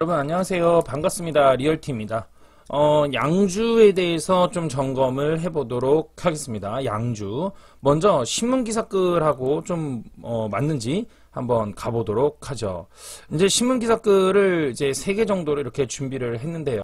여러분 안녕하세요. 반갑습니다. 리얼티입니다. 양주에 대해서 좀 점검을 해보도록 하겠습니다. 양주. 먼저 신문기사글하고 좀 맞는지 한번 가보도록 하죠. 이제 신문기사글을 이제 3개 정도로 이렇게 준비를 했는데요.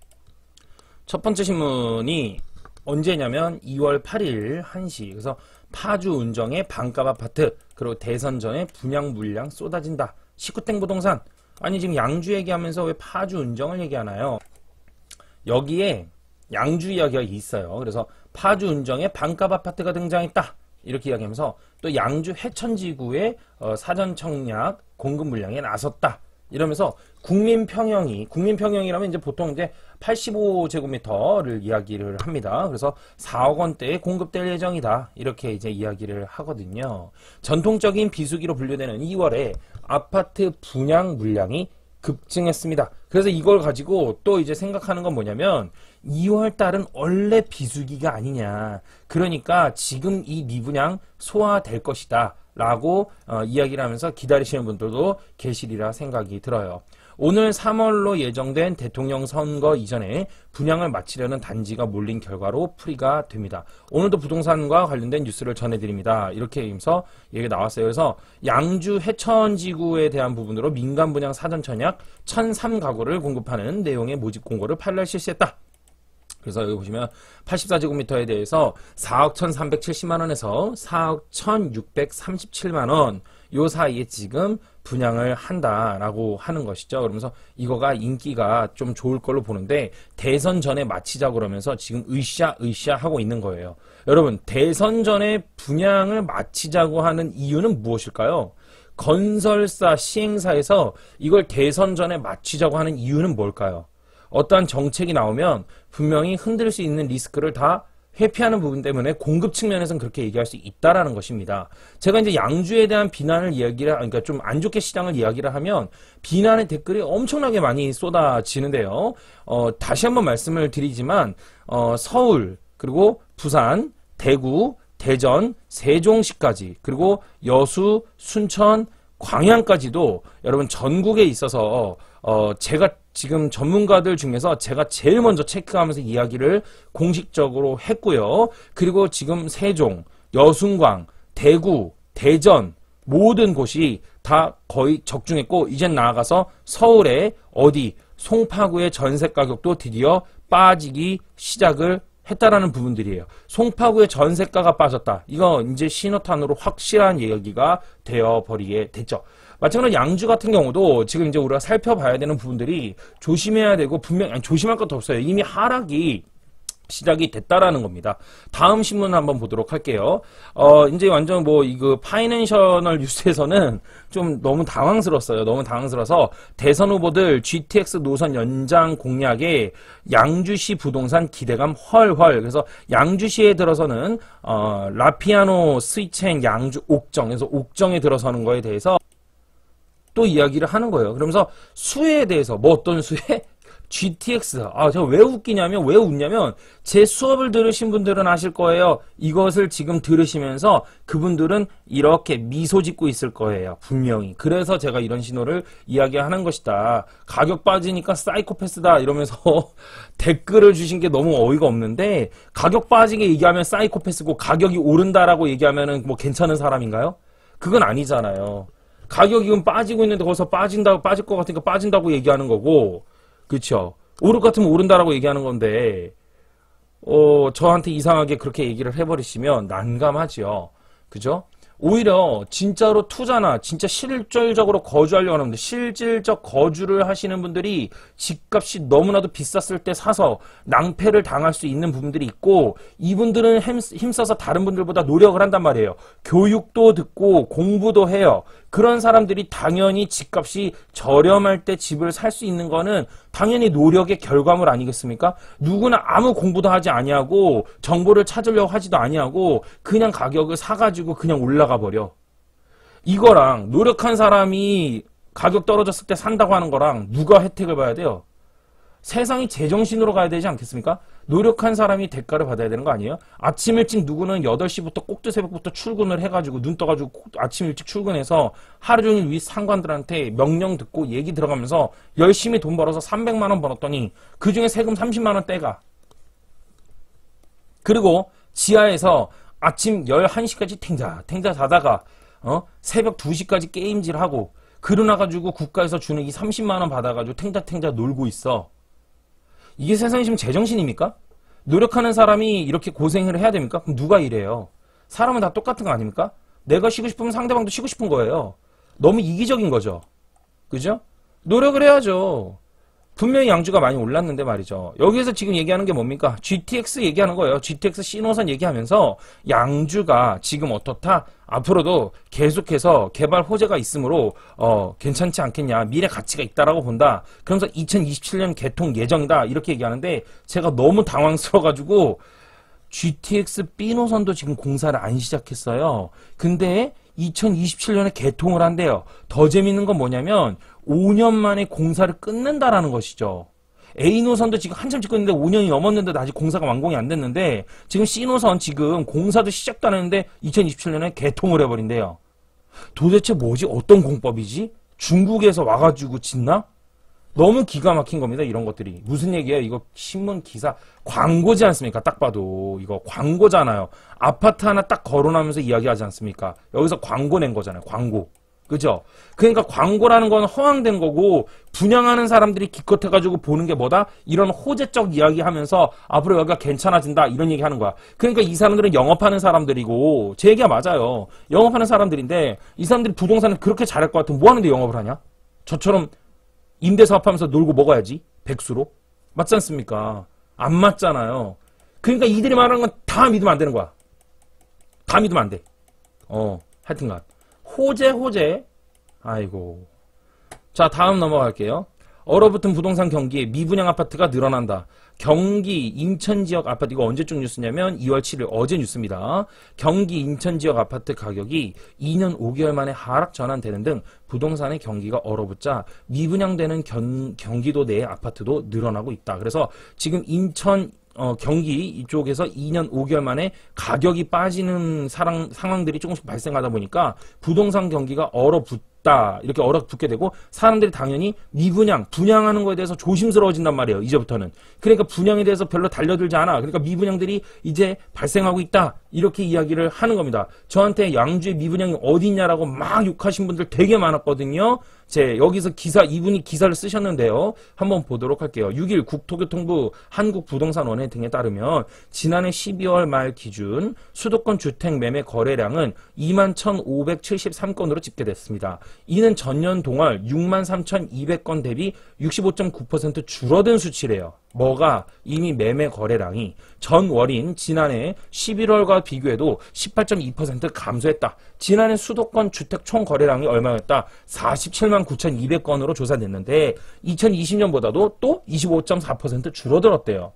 첫 번째 신문이 언제냐면 2월 8일 1시. 그래서 파주 운정의 반값 아파트 그리고 대선 전에 분양 물량 쏟아진다. 19땡 부동산. 아니 지금 양주 얘기하면서 왜 파주 운정을 얘기하나요? 여기에 양주 이야기가 있어요. 그래서 파주 운정에 반값 아파트가 등장했다. 이렇게 이야기하면서 또 양주 해천지구에 사전 청약 공급 물량에 나섰다. 이러면서 국민평형이라면 이제 보통 이제 85제곱미터를 이야기를 합니다. 그래서 4억 원대에 공급될 예정이다. 이렇게 이제 이야기를 하거든요. 전통적인 비수기로 분류되는 2월에 아파트 분양 물량이 급증했습니다. 그래서 이걸 가지고 또 이제 생각하는 건 뭐냐면 2월 달은 원래 비수기가 아니냐. 그러니까 지금 이 미분양 소화될 것이다. 라고 이야기를 하면서 기다리시는 분들도 계시리라 생각이 들어요. 오늘 3월로 예정된 대통령 선거 이전에 분양을 마치려는 단지가 몰린 결과로 풀이가 됩니다. 오늘도 부동산과 관련된 뉴스를 전해드립니다. 이렇게 하면서 얘기가 나왔어요. 그래서 양주 해천지구에 대한 부분으로 민간 분양 사전 청약 1003가구를 공급하는 내용의 모집 공고를 8일 실시했다. 그래서 여기 보시면 84제곱미터에 대해서 4억 1370만원에서 4억 1637만원 요 사이에 지금 분양을 한다라고 하는 것이죠. 그러면서 이거가 인기가 좀 좋을 걸로 보는데 대선 전에 마치자 그러면서 지금 으쌰 하고 있는 거예요. 여러분 대선 전에 분양을 마치자고 하는 이유는 무엇일까요? 건설사 시행사에서 이걸 대선 전에 마치자고 하는 이유는 뭘까요? 어떠한 정책이 나오면 분명히 흔들 수 있는 리스크를 다 회피하는 부분 때문에 공급 측면에서는 그렇게 얘기할 수 있다라는 것입니다. 제가 이제 양주에 대한 비난을 그러니까 좀 안 좋게 시장을 이야기를 하면 비난의 댓글이 엄청나게 많이 쏟아지는데요. 다시 한번 말씀을 드리지만 서울 그리고 부산, 대구, 대전, 세종시까지 그리고 여수, 순천, 광양까지도 여러분 전국에 있어서 제가 지금 전문가들 중에서 제가 제일 먼저 체크하면서 이야기를 공식적으로 했고요. 그리고 지금 세종, 여순광, 대구, 대전 모든 곳이 다 거의 적중했고 이젠 나아가서 서울에 어디 송파구의 전세 가격도 드디어 빠지기 시작을 했다라는 부분들이에요. 송파구의 전세가가 빠졌다. 이거 이제 신호탄으로 확실한 이야기가 되어버리게 됐죠. 마찬가지로 양주 같은 경우도 지금 이제 우리가 살펴봐야 되는 부분들이 조심해야 되고 분명히 조심할 것도 없어요. 이미 하락이 시작이 됐다라는 겁니다. 다음 신문 한번 보도록 할게요. 이제 완전 이거 파이낸셔널 뉴스에서는 좀 너무 당황스러웠어요. 너무 당황스러워서 대선 후보들 GTX 노선 연장 공약에 양주시 부동산 기대감 헐헐. 그래서 양주시에 들어서는 라피아노 스위첸 양주 옥정. 그래서 옥정에 들어서는 거에 대해서 또 이야기를 하는 거예요. 그러면서 수혜에 대해서 어떤 수혜? GTX. 제가 왜 웃냐면 제 수업을 들으신 분들은 아실 거예요. 이것을 지금 들으시면서 그분들은 이렇게 미소 짓고 있을 거예요. 분명히. 그래서 제가 이런 신호를 이야기하는 것이다. 가격 빠지니까 사이코패스다 이러면서 댓글을 주신 게 너무 어이가 없는데 가격 빠지게 얘기하면 사이코패스고 가격이 오른다라고 얘기하면은 괜찮은 사람인가요? 그건 아니잖아요. 가격이 지금 빠지고 있는데 거기서 빠질 것 같으니까 빠진다고 얘기하는 거고, 그쵸? 오를 것 같으면 오른다라고 얘기하는 건데, 저한테 이상하게 그렇게 얘기를 해버리시면 난감하죠. 그죠? 오히려 진짜로 투자나 진짜 실질적으로 거주하려고 하는데 실질적 거주를 하시는 분들이 집값이 너무나도 비쌌을 때 사서 낭패를 당할 수 있는 부분들이 있고 이분들은 힘써서 다른 분들보다 노력을 한단 말이에요. 교육도 듣고 공부도 해요. 그런 사람들이 당연히 집값이 저렴할 때 집을 살 수 있는 거는 당연히 노력의 결과물 아니겠습니까? 누구나 아무 공부도 하지 아니하고 정보를 찾으려고 하지도 아니하고 그냥 가격을 사가지고 그냥 올라가 버려. 이거랑 노력한 사람이 가격 떨어졌을 때 산다고 하는 거랑 누가 혜택을 봐야 돼요? 세상이 제정신으로 가야 되지 않겠습니까? 노력한 사람이 대가를 받아야 되는 거 아니에요? 아침 일찍 누구는 8시부터 꼭두 새벽부터 출근을 해가지고 눈 떠가지고 아침 일찍 출근해서 하루 종일 위 상관들한테 명령 듣고 얘기 들어가면서 열심히 돈 벌어서 300만 원 벌었더니 그중에 세금 30만 원 떼가. 그리고 지하에서 아침 11시까지 탱자 자다가 새벽 2시까지 게임질하고 그러나가지고 국가에서 주는 이 30만 원 받아가지고 탱자 놀고 있어. 이게 세상이 지금 제정신입니까? 노력하는 사람이 이렇게 고생을 해야 됩니까? 그럼 누가 이래요? 사람은 다 똑같은 거 아닙니까? 내가 쉬고 싶으면 상대방도 쉬고 싶은 거예요. 너무 이기적인 거죠. 그죠? 노력을 해야죠. 분명히 양주가 많이 올랐는데 말이죠. 여기에서 지금 얘기하는 게 뭡니까? GTX 얘기하는 거예요. GTX C노선 얘기하면서 양주가 지금 어떻다? 앞으로도 계속해서 개발 호재가 있으므로 괜찮지 않겠냐. 미래 가치가 있다라고 본다. 그러면서 2027년 개통 예정이다. 이렇게 얘기하는데 제가 너무 당황스러워가지고 GTX B노선도 지금 공사를 안 시작했어요. 근데 2027년에 개통을 한대요. 더 재밌는 건 뭐냐면 5년 만에 공사를 끝낸다라는 것이죠. A노선도 지금 한참 짓고 있는데 5년이 넘었는데 아직 공사가 완공이 안 됐는데 지금 C노선 지금 공사도 시작도 안 했는데 2027년에 개통을 해버린대요. 도대체 뭐지? 어떤 공법이지? 중국에서 와가지고 짓나? 너무 기가 막힌 겁니다. 이런 것들이. 무슨 얘기예요? 이거 신문 기사 광고지 않습니까? 딱 봐도 이거 광고잖아요. 아파트 하나 딱 거론하면서 이야기하지 않습니까? 여기서 광고 낸 거잖아요. 광고. 그죠? 그러니까 광고라는 건 허황된 거고 분양하는 사람들이 기껏해가지고 보는 게 뭐다? 이런 호재적 이야기 하면서 앞으로 여기가 괜찮아진다 이런 얘기 하는 거야. 그러니까 이 사람들은 영업하는 사람들이고 제 얘기가 맞아요. 영업하는 사람들인데 이 사람들이 부동산을 그렇게 잘할 것 같으면 뭐 하는데 영업을 하냐? 저처럼 임대사업하면서 놀고 먹어야지. 백수로. 맞지 않습니까? 안 맞잖아요. 그러니까 이들이 말하는 건 다 믿으면 안 되는 거야. 다 믿으면 안 돼. 하여튼간 호재. 아이고. 자, 다음 넘어갈게요. 얼어붙은 부동산 경기에 미분양 아파트가 늘어난다. 경기 인천 지역 아파트, 이거 언제쯤 뉴스냐면 2월 7일 어제 뉴스입니다. 경기 인천 지역 아파트 가격이 2년 5개월 만에 하락 전환되는 등 부동산의 경기가 얼어붙자 미분양되는 경기도 내의 아파트도 늘어나고 있다. 그래서 지금 인천 경기 이쪽에서 2년 5개월 만에 가격이 빠지는 상황들이 조금씩 발생하다 보니까 부동산 경기가 얼어붙다. 이렇게 얼어붙게 되고 사람들이 당연히 미분양, 분양하는 거에 대해서 조심스러워진단 말이에요. 이제부터는. 그러니까 분양에 대해서 별로 달려들지 않아. 그러니까 미분양들이 이제 발생하고 있다. 이렇게 이야기를 하는 겁니다. 저한테 양주의 미분양이 어디 있냐라고 막 욕하신 분들 되게 많았거든요. 여기서 이분이 기사를 쓰셨는데요. 한번 보도록 할게요. 6일 국토교통부 한국부동산원회 등에 따르면 지난해 12월 말 기준 수도권 주택 매매 거래량은 21,573건으로 집계됐습니다. 이는 전년 동월 63,200건 대비 65.9% 줄어든 수치래요. 뭐가 이미 매매 거래량이 전월인 지난해 11월과 비교해도 18.2% 감소했다. 지난해 수도권 주택 총 거래량이 얼마였다? 47만 9,200건으로 조사됐는데 2020년보다도 또 25.4% 줄어들었대요.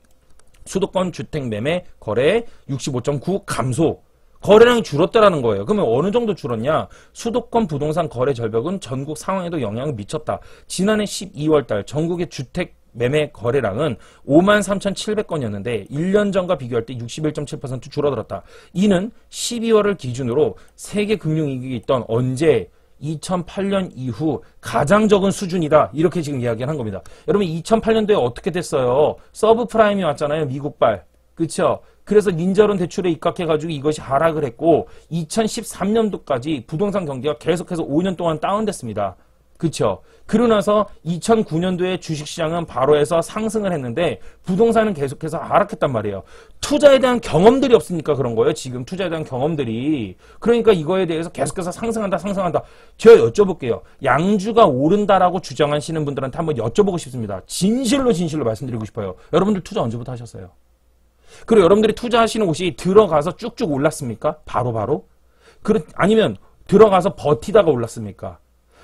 수도권 주택 매매 거래 65.9 감소. 거래량이 줄었다라는 거예요. 그러면 어느 정도 줄었냐? 수도권 부동산 거래 절벽은 전국 상황에도 영향을 미쳤다. 지난해 12월달 전국의 주택 매매 거래량은 53,700건이었는데 1년 전과 비교할 때 61.7% 줄어들었다. 이는 12월을 기준으로 세계 금융위기가 있던 언제 2008년 이후 가장 적은 수준이다. 이렇게 지금 이야기를 한 겁니다. 여러분 2008년도에 어떻게 됐어요? 서브프라임이 왔잖아요. 미국발. 그쵸? 그래서 린저론 대출에 입각해가지고 이것이 하락을 했고 2013년도까지 부동산 경기가 계속해서 5년 동안 다운됐습니다. 그쵸? 그러고 나서 2009년도에 주식시장은 바로 해서 상승을 했는데 부동산은 계속해서 하락했단 말이에요. 투자에 대한 경험들이 없으니까 그런 거예요. 지금 투자에 대한 경험들이. 그러니까 이거에 대해서 계속해서 상승한다. 제가 여쭤볼게요. 양주가 오른다라고 주장하시는 분들한테 한번 여쭤보고 싶습니다. 진실로 말씀드리고 싶어요. 여러분들 투자 언제부터 하셨어요? 그리고 여러분들이 투자하시는 곳이 들어가서 쭉쭉 올랐습니까? 바로? 아니면 들어가서 버티다가 올랐습니까?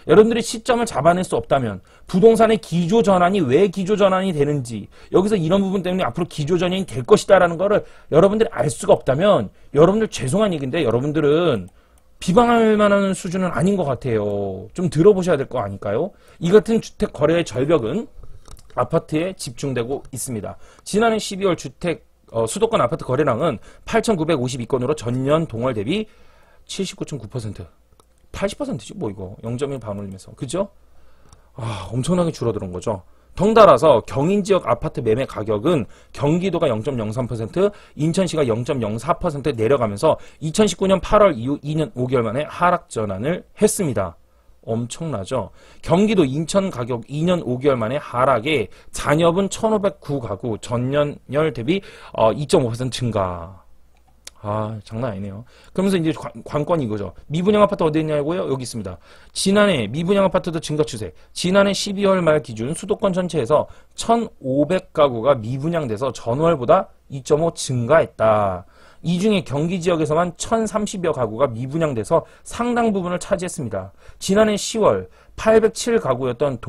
여러분들이 시점을 잡아낼 수 없다면 부동산의 기조전환이 왜 기조전환이 되는지 여기서 이런 부분 때문에 앞으로 기조전환이 될 것이다라는 거를 여러분들이 알 수가 없다면 여러분들 죄송한 얘기인데 여러분들은 비방할 만한 수준은 아닌 것 같아요. 좀 들어보셔야 될 거 아닐까요? 이 같은 주택 거래의 절벽은 아파트에 집중되고 있습니다. 지난해 12월 수도권 아파트 거래량은 8,952건으로 전년 동월 대비 79.9%. 80%지 뭐 이거 0.1 반올림해서 그죠? 엄청나게 줄어드는 거죠. 덩달아서 경인지역 아파트 매매 가격은 경기도가 0.03%, 인천시가 0.04% 내려가면서 2019년 8월 이후 2년 5개월 만에 하락 전환을 했습니다. 엄청나죠. 경기도 인천 가격 2년 5개월 만에 하락에 잔여분 1,509가구 전년열 대비 2.5% 증가. 장난 아니네요. 그러면서 이제 관건이 이거죠. 미분양 아파트 어디 있냐고요? 여기 있습니다. 지난해 미분양 아파트도 증가 추세. 지난해 12월 말 기준 수도권 전체에서 1,500가구가 미분양돼서 전월보다 2.5 증가했다. 이 중에 경기 지역에서만 1,030여 가구가 미분양돼서 상당 부분을 차지했습니다. 지난해 10월 807가구였던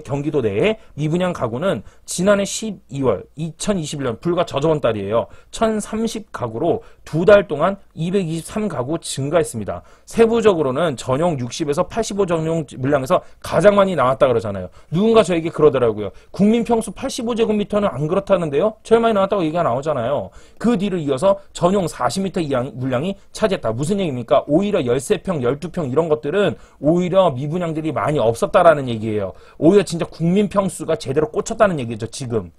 경기도 내에 미분양 가구는 지난해 12월 2021년 불과 저저번 달이에요. 1,030가구로 2달 동안 223가구 증가했습니다. 세부적으로는 전용 60에서 85 전용 물량에서 가장 많이 나왔다 그러잖아요. 누군가 저에게 그러더라고요. 국민 평수 85제곱미터는 안 그렇다는데요. 제일 많이 나왔다고 얘기가 나오잖아요. 그 뒤를 이어서 전용 40m 물량이 차지했다. 무슨 얘기입니까? 오히려 13평, 12평 이런 것들은 오히려 미분양들이 많이 없었다라는 얘기예요. 오히려 진짜 국민 평수가 제대로 꽂혔다는 얘기죠. 지금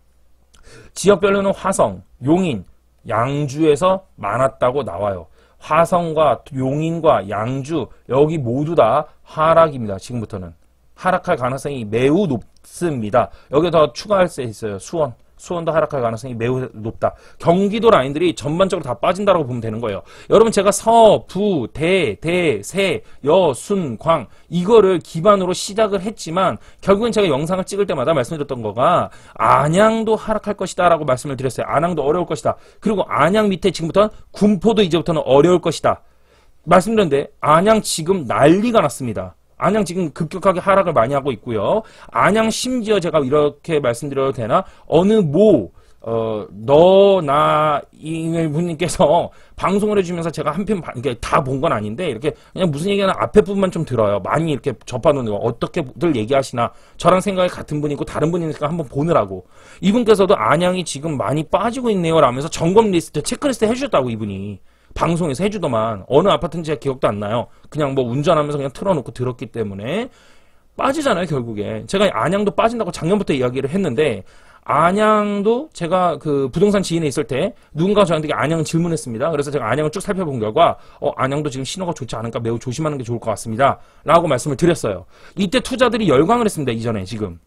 지역별로는 화성, 용인, 양주에서 많았다고 나와요. 화성과 용인과 양주 여기 모두 다 하락입니다. 지금부터는 하락할 가능성이 매우 높습니다. 여기 더 추가할 수 있어요. 수원도 하락할 가능성이 매우 높다. 경기도 라인들이 전반적으로 다 빠진다고 보면 되는 거예요. 여러분 제가 서, 부, 대, 세, 여, 순, 광 이거를 기반으로 시작을 했지만 결국엔 제가 영상을 찍을 때마다 말씀드렸던 거가 안양도 하락할 것이다 라고 말씀을 드렸어요. 안양도 어려울 것이다. 그리고 안양 밑에 지금부터는 군포도 이제부터는 어려울 것이다. 말씀드렸는데 안양 지금 난리가 났습니다. 안양 지금 급격하게 하락을 많이 하고 있고요. 안양 심지어 제가 이렇게 말씀드려도 되나? 어느 이 분님께서 방송을 해주면서 제가 한 편 다 본 건 아닌데 이렇게 그냥 무슨 얘기하나 앞에 부분만 좀 들어요. 많이 이렇게 접하는 거 어떻게들 얘기하시나 저랑 생각이 같은 분이고 다른 분이니까 한번 보느라고 이분께서도 안양이 지금 많이 빠지고 있네요 라면서 점검 리스트 체크리스트 해주셨다고 이분이 방송에서 해주더만 어느 아파트인지 제가 기억도 안 나요. 그냥 뭐 운전하면서 그냥 틀어놓고 들었기 때문에 빠지잖아요 결국에. 제가 안양도 빠진다고 작년부터 이야기를 했는데 안양도 제가 그 부동산 지인에 있을 때 누군가 저한테 안양을 질문했습니다. 그래서 제가 안양을 쭉 살펴본 결과 안양도 지금 신호가 좋지 않으니까 매우 조심하는 게 좋을 것 같습니다 라고 말씀을 드렸어요. 이때 투자들이 열광을 했습니다. 이전에 지금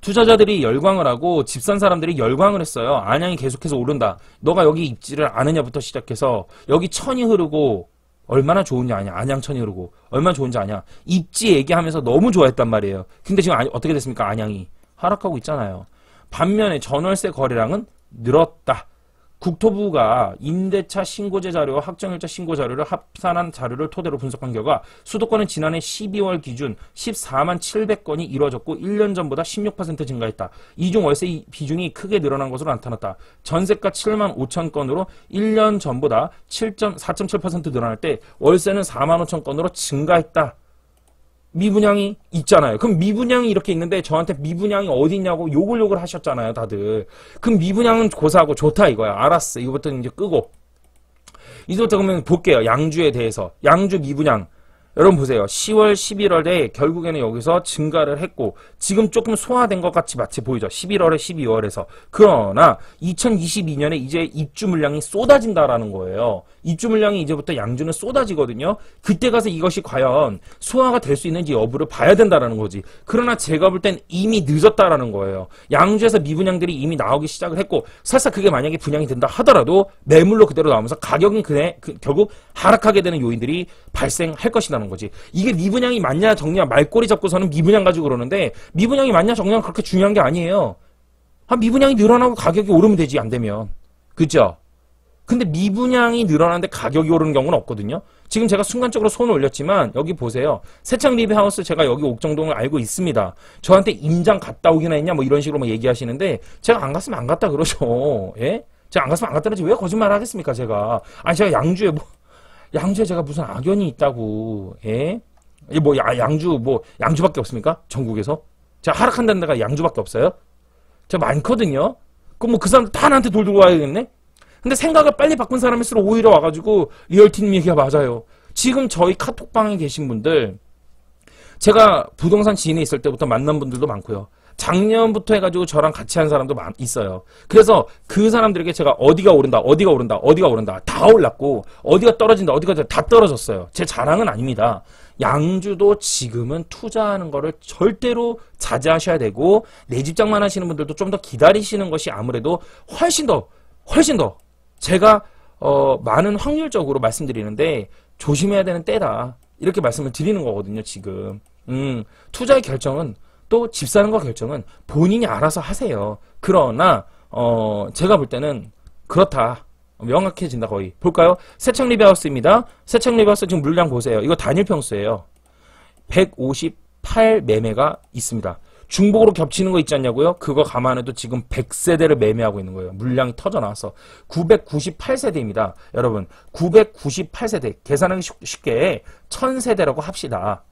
투자자들이 열광을 하고 집 산 사람들이 열광을 했어요. 안양이 계속해서 오른다. 너가 여기 입지를 아느냐부터 시작해서 여기 천이 흐르고 얼마나 좋은지 아냐. 안양천이 흐르고 얼마나 좋은지 아냐. 입지 얘기하면서 너무 좋아했단 말이에요. 근데 지금 어떻게 됐습니까? 안양이 하락하고 있잖아요. 반면에 전월세 거래량은 늘었다. 국토부가 임대차 신고제 자료와 확정일자 신고 자료를 합산한 자료를 토대로 분석한 결과 수도권은 지난해 12월 기준 14만 700건이 이루어졌고 1년 전보다 16% 증가했다. 이중 월세 비중이 크게 늘어난 것으로 나타났다. 전세가 7만 5천 건으로 1년 전보다 4.7% 늘어날 때 월세는 4만 5천 건으로 증가했다. 미분양이 있잖아요. 그럼 미분양이 이렇게 있는데 저한테 미분양이 어디 있냐고 욕을 하셨잖아요, 다들. 그럼 미분양은 고사하고 좋다 이거야. 알았어. 이거부터 이제 끄고. 이제부터 그러면 볼게요. 양주에 대해서. 양주 미분양. 여러분 보세요. 10월, 11월에 결국에는 여기서 증가를 했고 지금 조금 소화된 것 같이 마치 보이죠. 11월에 12월에서. 그러나 2022년에 이제 입주 물량이 쏟아진다라는 거예요. 입주 물량이 이제부터 양주는 쏟아지거든요. 그때 가서 이것이 과연 소화가 될 수 있는지 여부를 봐야 된다라는 거지. 그러나 제가 볼 땐 이미 늦었다라는 거예요. 양주에서 미분양들이 이미 나오기 시작을 했고 설사 그게 만약에 분양이 된다 하더라도 매물로 그대로 나오면서 가격은 결국 하락하게 되는 요인들이 발생할 것이라는 거지. 이게 미분양이 맞냐 적냐 말꼬리 잡고서는 미분양 가지고 그러는데 미분양이 맞냐 적냐는 그렇게 중요한 게 아니에요. 미분양이 늘어나고 가격이 오르면 되지 안 되면. 그죠? 근데 미분양이 늘어나는데 가격이 오르는 경우는 없거든요. 지금 제가 순간적으로 손을 올렸지만 여기 보세요. 세창 리베하우스 제가 여기 옥정동을 알고 있습니다. 저한테 임장 갔다 오기나 했냐 뭐 이런 식으로 뭐 얘기하시는데 제가 안 갔으면 안 갔다 그러죠. 예? 제가 안 갔으면 안 갔다 그러지 왜 거짓말 하겠습니까 제가. 제가 양주에 제가 무슨 악연이 있다고. 예? 양주밖에 없습니까? 전국에서? 제가 하락한다는 데가 양주밖에 없어요? 제가 많거든요. 그럼 뭐 그 사람들 다 나한테 돌 들고 와야겠네? 근데 생각을 빨리 바꾼 사람일수록 오히려 와가지고 리얼티님 얘기가 맞아요. 지금 저희 카톡방에 계신 분들, 제가 부동산 지인에 있을 때부터 만난 분들도 많고요. 작년부터 해가지고 저랑 같이 한 사람도 있어요. 그래서 그 사람들에게 제가 어디가 오른다, 어디가 오른다, 어디가 오른다 다 올랐고, 어디가 떨어진다, 어디가 다 떨어졌어요. 제 자랑은 아닙니다. 양주도 지금은 투자하는 거를 절대로 자제하셔야 되고, 내 집장만 하시는 분들도 좀 더 기다리시는 것이 아무래도 훨씬 더 제가 많은 확률적으로 말씀드리는데 조심해야 되는 때다, 이렇게 말씀을 드리는 거거든요. 지금 투자의 결정은, 또 집 사는 거 결정은 본인이 알아서 하세요. 그러나 제가 볼 때는 그렇다, 명확해진다. 거의 볼까요? 새창 리뷰하우스입니다. 새창 리뷰하우스 지금 물량 보세요. 이거 단일 평수예요. 158 매매가 있습니다. 중복으로 겹치는 거 있지 않냐고요? 그거 감안해도 지금 100세대를 매매하고 있는 거예요. 물량이 터져 나와서 998세대입니다. 여러분, 998세대 계산하기 쉽게 1000세대라고 합시다.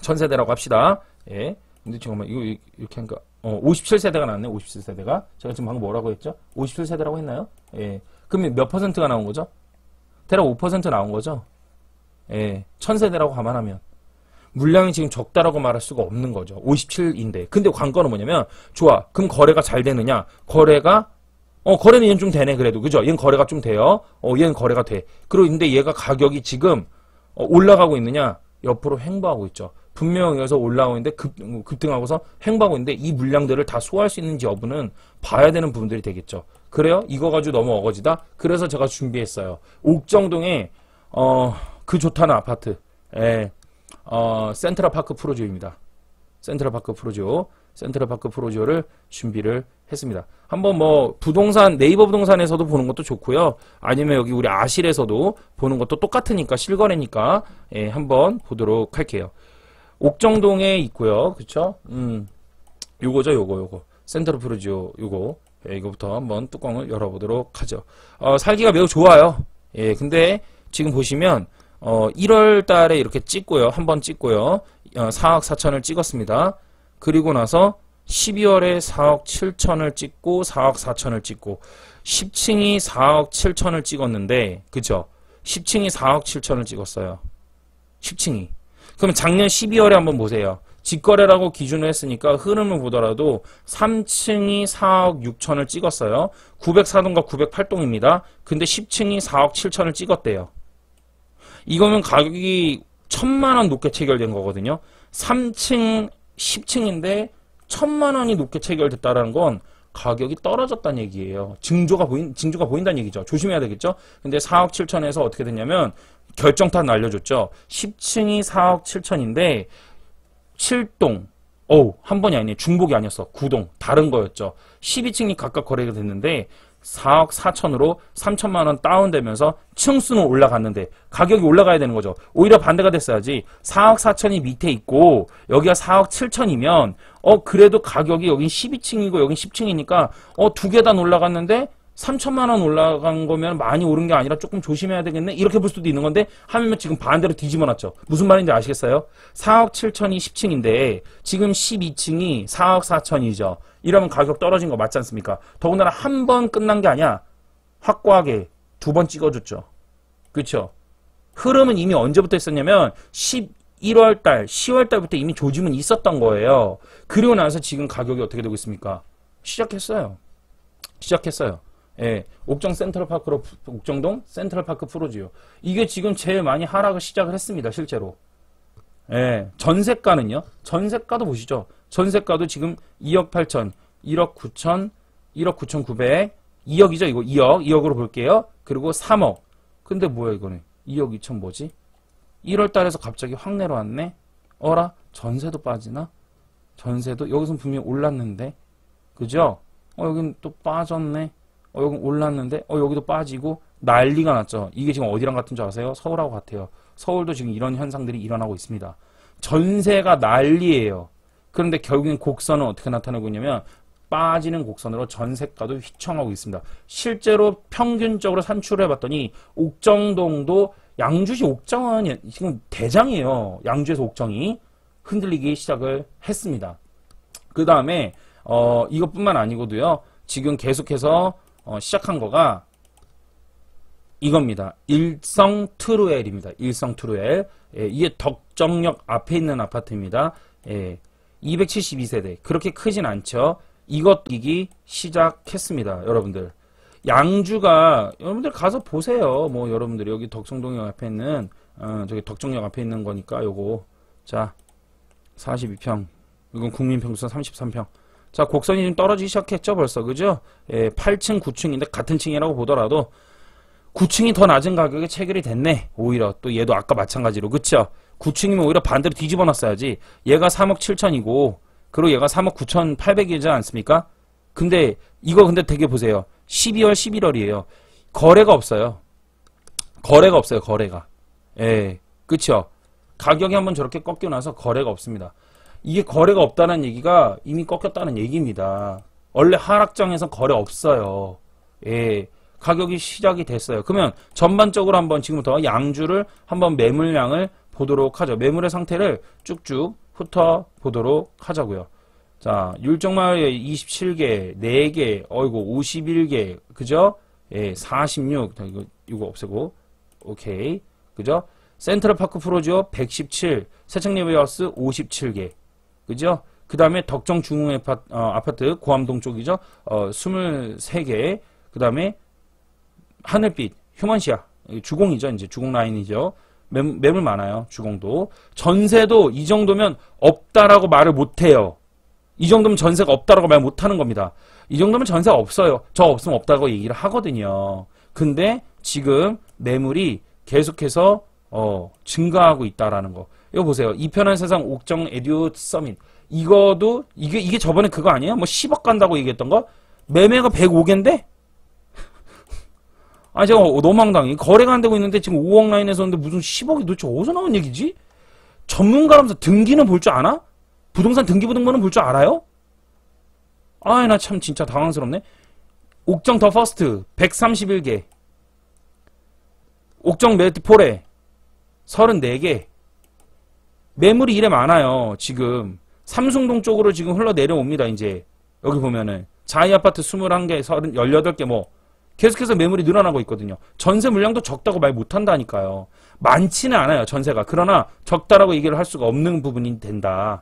1000세대라고 합시다. 예. 근데 잠깐만, 이거 이렇게 하니까 57세대가 나왔네. 57세대가. 제가 지금 방금 뭐라고 했죠? 57세대라고 했나요? 예. 그럼 몇 퍼센트가 나온 거죠? 대략 5% 나온 거죠? 예. 1000세대라고 감안하면 물량이 지금 적다라고 말할 수가 없는 거죠. 57인데. 근데 관건은 뭐냐면, 좋아. 그럼 거래가 잘 되느냐? 거래가, 거래는 얘는 좀 되네, 그래도. 그죠? 얘는 거래가 좀 돼요. 얘는 거래가 돼. 그리고 근데 얘가 가격이 지금, 올라가고 있느냐? 옆으로 횡보하고 있죠. 분명히 여기서 올라오는데 급등하고서 횡보하고 있는데, 이 물량들을 다 소화할 수 있는지 여부는 봐야 되는 부분들이 되겠죠. 그래요? 이거 가지고 너무 어거지다? 그래서 제가 준비했어요. 옥정동에, 그 좋다는 아파트. 예. 센트럴파크 프로지오입니다. 센트럴파크 프로지오를 준비를 했습니다. 한번 뭐 부동산, 네이버 부동산에서도 보는 것도 좋고요. 아니면 여기 우리 아실에서도 보는 것도 똑같으니까, 실거래니까, 예, 한번 보도록 할게요. 옥정동에 있고요. 그쵸? 요거죠, 요거. 센트럴 프로지오, 요거. 예, 이거부터 한번 뚜껑을 열어보도록 하죠. 살기가 매우 좋아요. 예, 근데 지금 보시면 1월 달에 이렇게 찍고요. 한번 찍고요. 4억 4천을 찍었습니다. 그리고 나서 12월에 4억 7천을 찍고 4억 4천을 찍고 10층이 4억 7천을 찍었는데, 그죠? 10층이 4억 7천을 찍었어요. 10층이. 그러면 작년 12월에 한번 보세요. 직거래라고 기준을 했으니까 흐름을 보더라도 3층이 4억 6천을 찍었어요. 904동과 908동입니다. 근데 10층이 4억 7천을 찍었대요. 이거면 가격이 1000만원 높게 체결된 거거든요. 3층, 10층인데 1000만원이 높게 체결됐다라는 건 가격이 떨어졌다는 얘기예요. 징조가 보인다는 얘기죠. 조심해야 되겠죠? 근데 4억 7천에서 어떻게 됐냐면 결정탄 날려줬죠. 10층이 4억 7천인데 7동, 한 번이 아니에요. 중복이 아니었어. 9동, 다른 거였죠. 12층이 각각 거래가 됐는데 4억 4천으로 3천만원 다운되면서 층수는 올라갔는데 가격이 올라가야 되는 거죠. 오히려 반대가 됐어야지. 4억 4천이 밑에 있고 여기가 4억 7천이면 그래도 가격이 여긴 12층이고 여긴 10층이니까 두 계단 올라갔는데 3천만원 올라간 거면 많이 오른 게 아니라 조금 조심해야 되겠네? 이렇게 볼 수도 있는 건데, 하면 지금 반대로 뒤집어 놨죠. 무슨 말인지 아시겠어요? 4억 7천이 10층인데 지금 12층이 4억 4천이죠. 이러면 가격 떨어진 거 맞지 않습니까? 더군다나 한 번 끝난 게 아니야. 확고하게 2번 찍어줬죠. 그렇죠? 흐름은 이미 언제부터 있었냐면 11월달, 10월달부터 이미 조짐은 있었던 거예요. 그리고 나서 지금 가격이 어떻게 되고 있습니까? 시작했어요. 예, 옥정 센트럴파크로, 옥정동 센트럴파크 프로지오. 이게 지금 제일 많이 하락을 시작을 했습니다, 실제로. 예, 전세가는요? 전세가도 보시죠. 전세가도 지금 2억 8천, 1억 9천, 1억 9천9백, 2억이죠, 이거 2억으로 볼게요. 그리고 3억. 근데 뭐야, 이거는? 2억 2천 뭐지? 1월 달에서 갑자기 확 내려왔네? 어라? 전세도 빠지나? 전세도? 여기서는 분명히 올랐는데? 그죠? 여긴 또 빠졌네? 여기 올랐는데 여기도 빠지고 난리가 났죠. 이게 지금 어디랑 같은 줄 아세요? 서울하고 같아요. 서울도 지금 이런 현상들이 일어나고 있습니다. 전세가 난리예요. 그런데 결국엔 곡선은 어떻게 나타나고 있냐면 빠지는 곡선으로 전세가도 휘청하고 있습니다. 실제로 평균적으로 산출을 해봤더니 옥정동도, 양주시 옥정은 지금 대장이에요. 양주에서 옥정이 흔들리기 시작을 했습니다. 그 다음에 이것뿐만 아니고도요. 지금 계속해서 시작한 거가 이겁니다. 일성 트루엘입니다. 일성 트루엘. 예, 이게 덕정역 앞에 있는 아파트입니다. 예, 272세대. 그렇게 크진 않죠. 이기 시작했습니다. 여러분들. 양주가 여러분들 가서 보세요. 뭐 여러분들 여기 덕성동역 앞에 있는 저기 덕정역 앞에 있는 거니까 요거 자 42평 이건 국민평수선 33평. 자 곡선이 좀 떨어지기 시작했죠 벌써 그죠? 예, 8층 9층인데 같은 층이라고 보더라도 9층이 더 낮은 가격에 체결이 됐네. 오히려 또 얘도 아까 마찬가지로 그쵸? 9층이면 오히려 반대로 뒤집어 놨어야지. 얘가 3억 7천이고 그리고 얘가 3억 9,800이지 않습니까? 근데 이거 근데 되게 보세요. 12월 11월이에요. 거래가 없어요. 거래가 없어요. 거래가. 예, 그쵸? 가격이 한번 저렇게 꺾여 나서 거래가 없습니다. 이게 거래가 없다는 얘기가 이미 꺾였다는 얘기입니다. 원래 하락장에서 거래 없어요. 예, 가격이 시작이 됐어요. 그러면 전반적으로 한번 지금부터 양주를 한번 매물량을 보도록 하죠. 매물의 상태를 쭉쭉 훑어보도록 하자고요. 자, 율정마을에 27개, 4개, 어이구 51개, 그죠? 예, 46. 이거 없애고. 오케이. 그죠? 센트럴파크 프로지오 117, 세척리베어스 57개. 그죠? 그 다음에 덕정 중흥 아파트 고암동 쪽이죠? 23개. 그 다음에 하늘빛, 휴먼시아. 주공이죠. 이제 주공 라인이죠. 매물 많아요. 주공도. 전세도 이 정도면 없다라고 말을 못해요. 이 정도면 전세가 없다라고 말 못하는 겁니다. 이 정도면 전세가 없어요. 저 없으면 없다고 얘기를 하거든요. 근데 지금 매물이 계속해서 증가하고 있다라는 거. 이거 보세요. 이 편한 세상 옥정 에듀 서밋. 이거도 이게 저번에 그거 아니에요? 뭐 10억 간다고 얘기했던 거? 매매가 105개인데? 아, 제가 너무 황당해. 거래가 안 되고 있는데 지금 5억 라인에서 오는데 무슨 10억이 도대체 어디서 나온 얘기지? 전문가라면서 등기는 볼 줄 아나? 부동산 등기부등본은 볼 줄 알아요? 아, 나 참 진짜 당황스럽네. 옥정 더 퍼스트 131개. 옥정 메트폴에 34개. 매물이 이래 많아요. 지금 삼숭동 쪽으로 지금 흘러내려옵니다. 이제 여기 보면은 자이 아파트 21개, 18개 뭐 계속해서 매물이 늘어나고 있거든요. 전세 물량도 적다고 말 못한다니까요. 많지는 않아요. 전세가. 그러나 적다라고 얘기를 할 수가 없는 부분이 된다.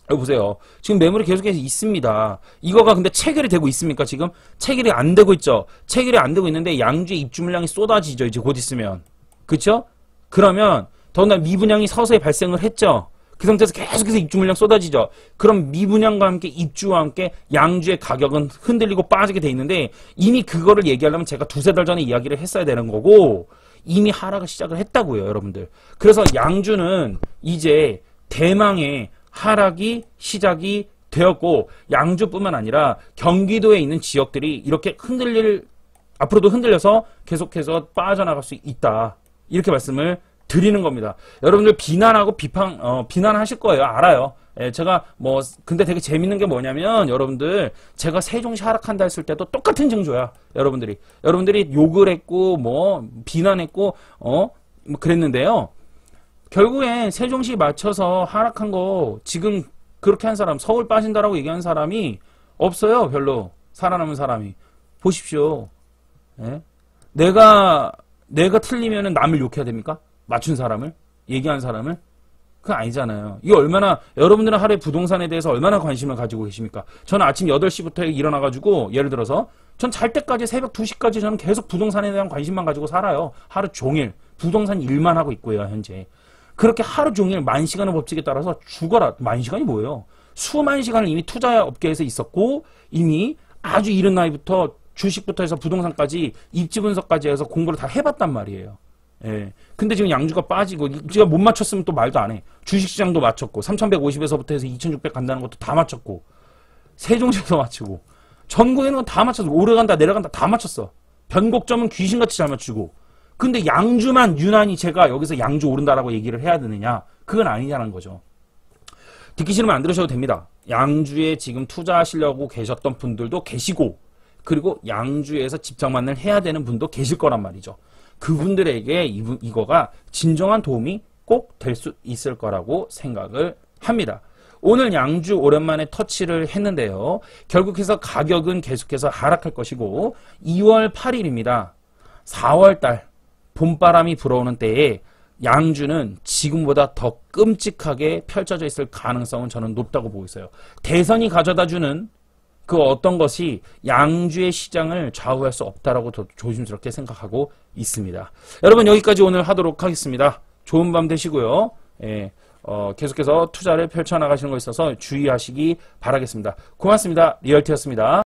여기 보세요. 지금 매물이 계속해서 있습니다. 이거가 근데 체결이 되고 있습니까? 지금 체결이 안 되고 있죠. 체결이 안 되고 있는데 양주의 입주 물량이 쏟아지죠. 이제 곧 있으면. 그쵸? 그러면 더군다나 미분양이 서서히 발생을 했죠. 그 상태에서 계속해서 입주 물량 쏟아지죠. 그럼 미분양과 함께 입주와 함께 양주의 가격은 흔들리고 빠지게 돼 있는데 이미 그거를 얘기하려면 제가 두세 달 전에 이야기를 했어야 되는 거고 이미 하락을 시작을 했다고요. 여러분들. 그래서 양주는 이제 대망의 하락이 시작이 되었고 양주뿐만 아니라 경기도에 있는 지역들이 이렇게 앞으로도 흔들려서 계속해서 빠져나갈 수 있다. 이렇게 말씀을 드리는 겁니다. 여러분들 비난하고 비난하실 거예요. 알아요. 예, 제가 근데 되게 재밌는 게 뭐냐면 여러분들 제가 세종시 하락한다 했을 때도 똑같은 징조야. 여러분들이 욕을 했고 비난했고 그랬는데요. 결국엔 세종시 맞춰서 하락한 거 지금 그렇게 한 사람 서울 빠진다라고 얘기한 사람이 없어요. 별로 살아남은 사람이. 보십시오. 예? 내가 틀리면은 남을 욕해야 됩니까? 맞춘 사람을? 얘기한 사람을? 그건 아니잖아요. 이게 얼마나 여러분들은 하루에 부동산에 대해서 얼마나 관심을 가지고 계십니까? 저는 아침 8시부터 일어나가지고 예를 들어서 전 잘 때까지 새벽 2시까지 저는 계속 부동산에 대한 관심만 가지고 살아요. 하루 종일 부동산 일만 하고 있고요. 현재. 그렇게 하루 종일 만시간의 법칙에 따라서 죽어라. 만시간이 뭐예요? 수만 시간을 이미 투자업계에서 있었고 이미 아주 이른 나이부터 주식부터 해서 부동산까지 입지 분석까지 해서 공부를 다 해봤단 말이에요. 예. 근데 지금 양주가 빠지고 제가 못 맞췄으면 또 말도 안 해. 주식시장도 맞췄고 3150에서부터 해서 2600 간다는 것도 다 맞췄고 세종시에서 맞추고 전국에 있는 건 다 맞췄어. 오르간다 내려간다 다 맞췄어. 변곡점은 귀신같이 잘 맞추고 근데 양주만 유난히 제가 여기서 양주 오른다라고 얘기를 해야 되느냐? 그건 아니냐는 거죠. 듣기 싫으면 안 들으셔도 됩니다. 양주에 지금 투자하시려고 계셨던 분들도 계시고 그리고 양주에서 집장만을 해야 되는 분도 계실 거란 말이죠. 그분들에게 이거가 진정한 도움이 꼭 될 수 있을 거라고 생각을 합니다. 오늘 양주 오랜만에 터치를 했는데요. 결국해서 가격은 계속해서 하락할 것이고 2월 8일입니다. 4월달 봄바람이 불어오는 때에 양주는 지금보다 더 끔찍하게 펼쳐져 있을 가능성은 저는 높다고 보고 있어요. 대선이 가져다주는 그 어떤 것이 양주의 시장을 좌우할 수 없다라고 더 조심스럽게 생각하고 있습니다. 여러분 여기까지 오늘 하도록 하겠습니다. 좋은 밤 되시고요. 예, 계속해서 투자를 펼쳐나가시는 것에 있어서 주의하시기 바라겠습니다. 고맙습니다. 리얼티였습니다.